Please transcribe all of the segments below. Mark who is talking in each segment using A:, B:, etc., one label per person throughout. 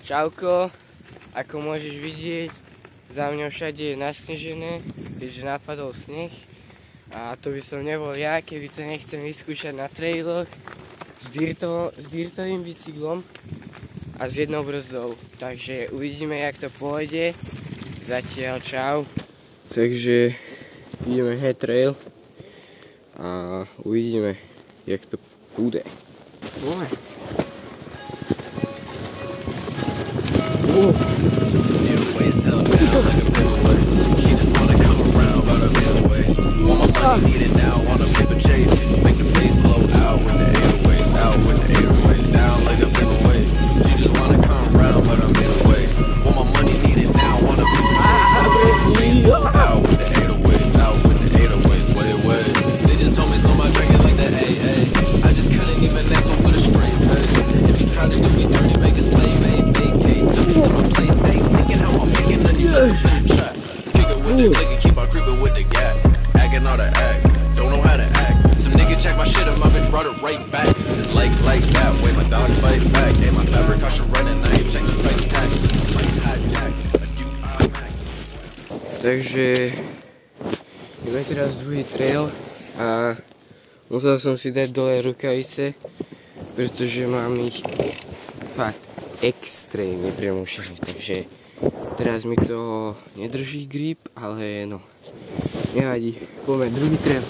A: Čauko, ako môžeš vidieť, za mňou všade je nasnežené, keďže napadol sneh. A to by som nebol ja, keby to nechcem vyskúšať na trailoch s dirtovým bicyklom a s jednou brzdou. Takže uvidíme, jak to pôjde. Zatiaľ čau. Takže ideme head trail a uvidíme, jak to bude.
B: Keep on creeping with the gap, acting all the act, don't know how to act. Some nigga check my shit up, my bitch brought it right back. It's like that, way my dog fight back. Hey, my fabric caution running, I ain't check the price tag. Like hijack, a new iMac.
A: Takže ideme teraz druhý trail a musel som si dať dole rukavice, pretože mám ich fakt extrémne premošené, takže teraz mi to nedrží grip, ale no, nevadí, poďme druhý trail.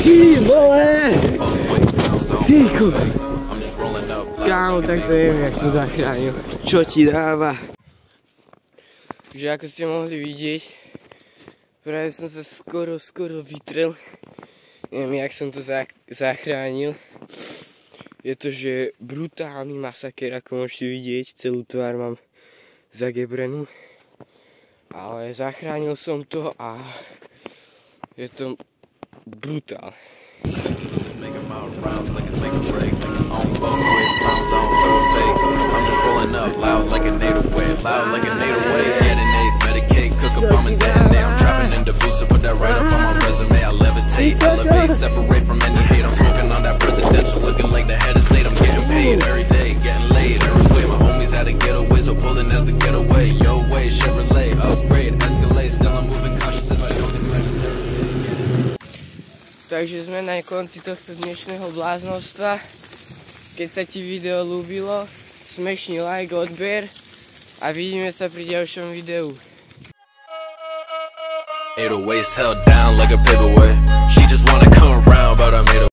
A: Ty vole! Tyko! Kámo, tak to je, jak som zachránil. Čo ti dáva? Takže ako ste mohli vidieť, práve som sa skoro vytrel. Neviem, jak som to zachránil. Je to, že brutálny masaker, ako môžete vidieť. Celú tvár mám zagebrenú. Ale zachránil som to a je to brutál.
B: I'm just rolling up loud like a native way, loud like a native way. Getting A's, Medicaid, cook up on me that day. I'm trapping in the booster, put that right up on my resume. I levitate, elevate, separate from any hate. I'm smoking on that presidential, looking like the head of state. I'm getting paid every day, getting laid every way. My homies had to get away, so pulling as the getaway. Yo way, Chevrolet, upgrade, Escalade. Still I'm moving cautious if I don't think
A: Takže sme na konci tohto dnešného bláznostva. Keď sa ti video ľúbilo, smešný like, odber a vidíme sa pri ďalšom videu.
B: 808's held down like a paperweight. She just wanna come around, but I made a